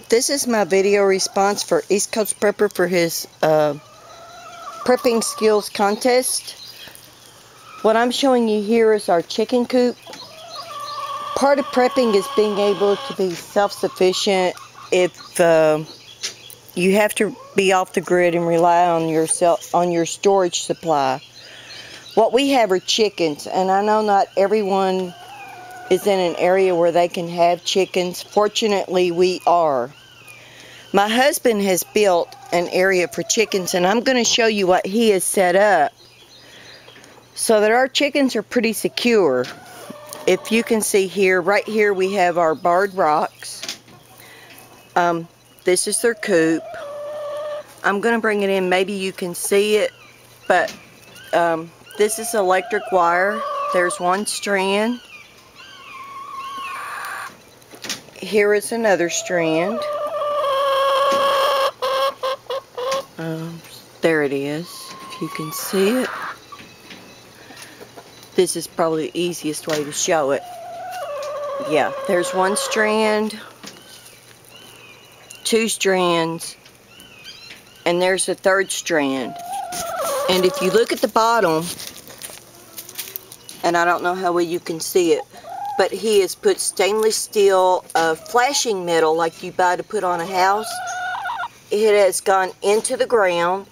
This is my video response for Eastcoatprepper for his prepping skills contest. What I'm showing you here is our chicken coop. Part of prepping is being able to be self-sufficient if you have to be off the grid and rely on your storage supply. What we have are chickens, and I know not everyone is in an area where they can have chickens. Fortunately, we are. My husband has built an area for chickens, and I'm going to show you what he has set up so that our chickens are pretty secure. If you can see here, right here we have our barred rocks. This is their coop. I'm going to bring it in, maybe you can see it, but this is electric wire. There's one strand. Here is another strand. There it is, if you can see it. This is probably the easiest way to show it. Yeah, there's one strand, two strands, and there's the third strand. And if you look at the bottom, and I don't know how well you can see it, but he has put stainless steel flashing metal like you buy to put on a house. It has gone into the ground,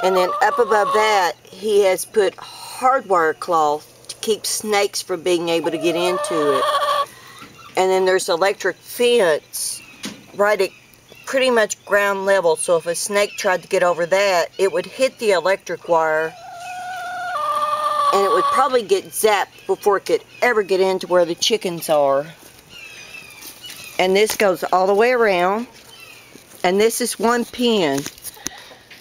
and then up above that he has put hardwire cloth to keep snakes from being able to get into it. And then there's electric fence right at pretty much ground level, so if a snake tried to get over that, it would hit the electric wire and it would probably get zapped before it could ever get into where the chickens are. And this goes all the way around, and this is one pen.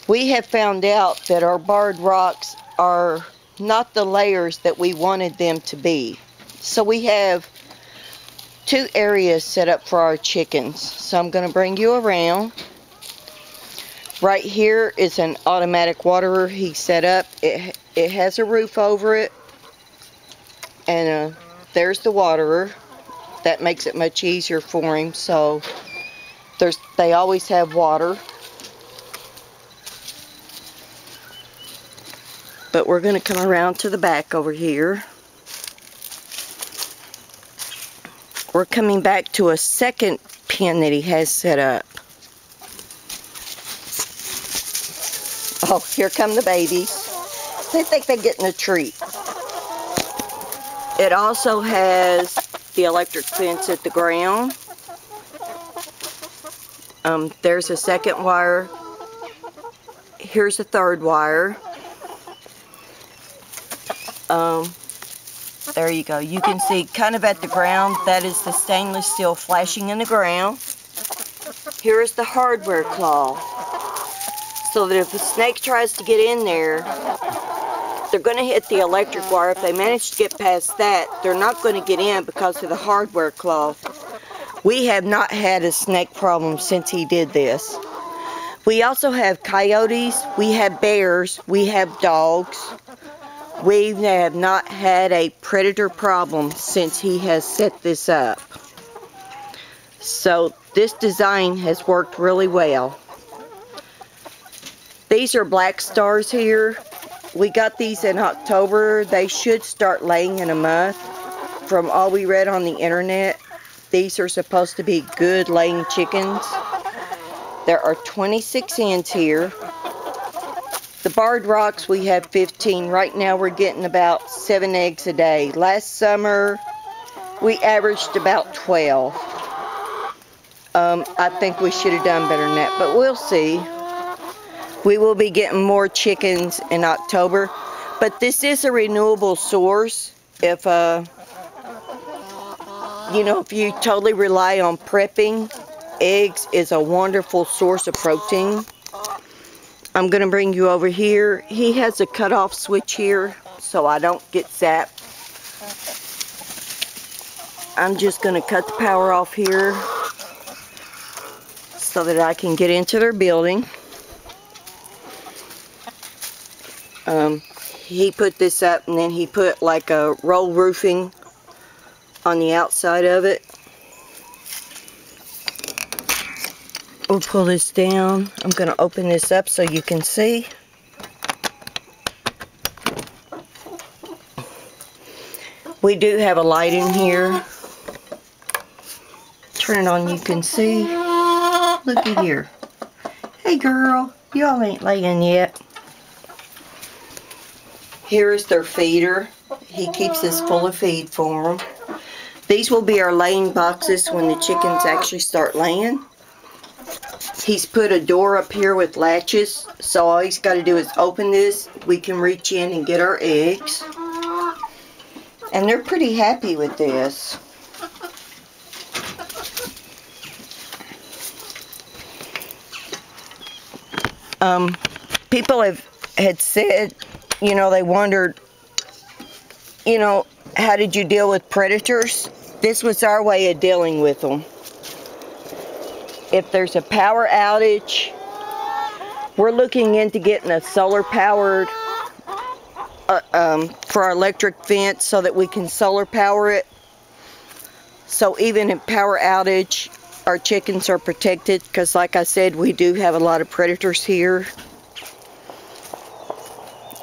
We have found out that our barred rocks are not the layers that we wanted them to be. So we have two areas set up for our chickens. So I'm going to bring you around. Right here is an automatic waterer he set up. It has a roof over it, and there's the waterer. That makes it much easier for him. So they always have water. But we're going to come around to the back over here. We're coming back to a second pen that he has set up. Oh, here come the babies. They think they're getting a treat. It also has the electric fence at the ground. There's a second wire. Here's a third wire. There you go. You can see kind of at the ground, that is the stainless steel flashing in the ground. Here is the hardware claw. So that if a snake tries to get in there, they're going to hit the electric wire. If they manage to get past that, they're not going to get in because of the hardware claw. We have not had a snake problem since he did this. We also have coyotes, we have bears, we have dogs. We have not had a predator problem since he has set this up. So this design has worked really well. These are black stars here. We got these in October. They should start laying in a month. From all we read on the internet, these are supposed to be good laying chickens. There are 26 hens here. The barred rocks, we have 15. Right now we're getting about 7 eggs a day. Last summer we averaged about 12. I think we should have done better than that, but we'll see. We will be getting more chickens in October, but this is a renewable source. If if you totally rely on prepping, eggs is a wonderful source of protein. I'm going to bring you over here. He has a cutoff switch here so I don't get zapped. I'm just going to cut the power off here so that I can get into their building. He put this up, and then he put like a roll roofing on the outside of it. We'll pull this down. I'm going to open this up so you can see. We do have a light in here. Turn it on, you can see. Looky here. Hey girl, y'all ain't laying yet. Here's their feeder. He keeps this full of feed for them. These will be our laying boxes when the chickens actually start laying. He's put a door up here with latches, so all he's got to do is open this. We can reach in and get our eggs. And they're pretty happy with this. People had said, you know, they wondered, you know, how did you deal with predators? This was our way of dealing with them. If there's a power outage, we're looking into getting a solar powered for our electric fence so that we can solar power it. So even in power outage, our chickens are protected, because like I said, we do have a lot of predators here.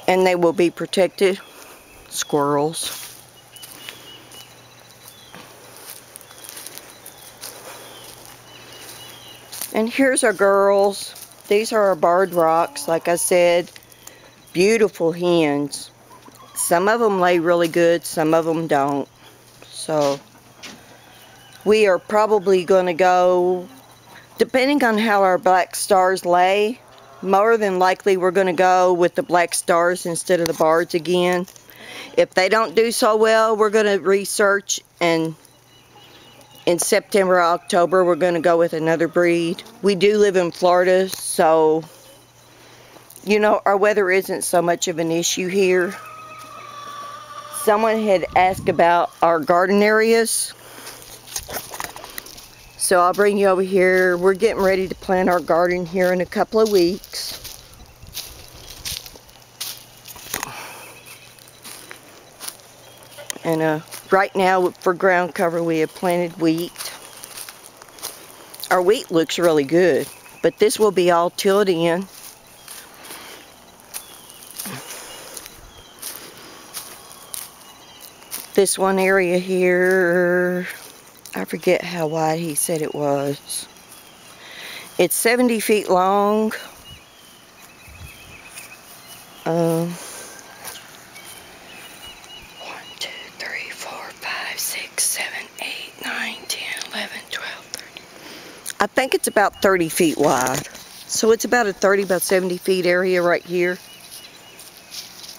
And they will be protected. Squirrels. And here's our girls. These are our barred rocks, like I said. Beautiful hens. Some of them lay really good, some of them don't. So we are probably going to go, depending on how our black stars lay, more than likely we're going to go with the black stars instead of the bards again. If they don't do so well, we're going to research, and in September or October we're going to go with another breed. We do live in Florida, so you know, our weather isn't so much of an issue here. Someone had asked about our garden areas, so I'll bring you over here. We're getting ready to plant our garden here in a couple of weeks. And right now for ground cover we have planted wheat. Our wheat looks really good, but this will be all tilled in. This one area here, I forget how wide he said it was. It's 70 feet long. 1, 2, 3, 4, 5, 6, 7, 8, 9, 10, 11, 12, 13. I think it's about 30 feet wide. So it's about a 30 by 70 feet area right here.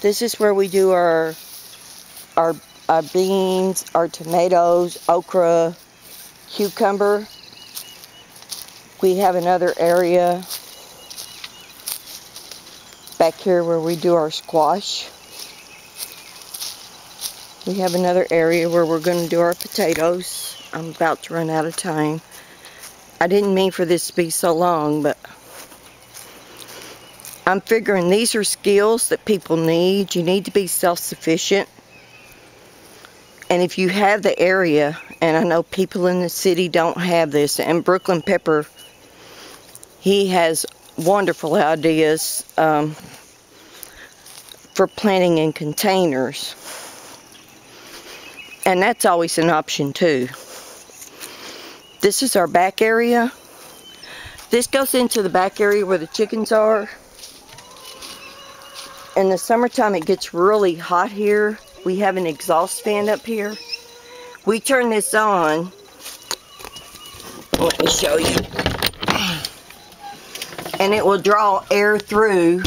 This is where we do our beans, our tomatoes, okra, cucumber. We have another area back here where we do our squash. We have another area where we're going to do our potatoes. I'm about to run out of time. I didn't mean for this to be so long, but I'm figuring these are skills that people need. You need to be self-sufficient. And if you have the area, and I know people in the city don't have this, and Brooklyn Pepper, he has wonderful ideas for planting in containers. And that's always an option too. This is our back area. This goes into the back area where the chickens are. In the summertime it gets really hot here. We have an exhaust fan up here. We turn this on. Let me show you. And it will draw air through,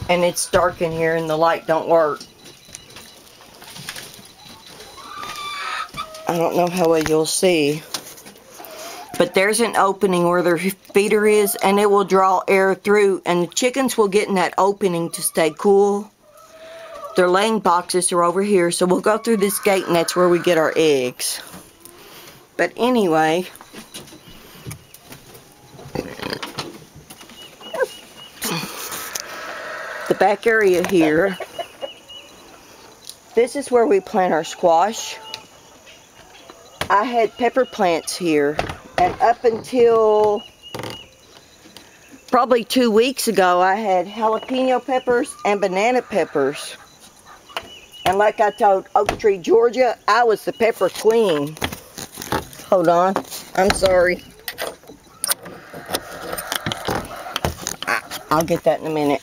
and it's dark in here and the light don't work. I don't know how well you'll see. But there's an opening where their feeder is, and it will draw air through, and the chickens will get in that opening to stay cool. Their laying boxes are over here, so we'll go through this gate, and that's where we get our eggs. But anyway, the back area here, this is where we plant our squash. I had pepper plants here, and up until probably 2 weeks ago, I had jalapeno peppers and banana peppers. And like I told Oak Tree, Georgia, I was the pepper queen. Hold on. I'm sorry. I'll get that in a minute.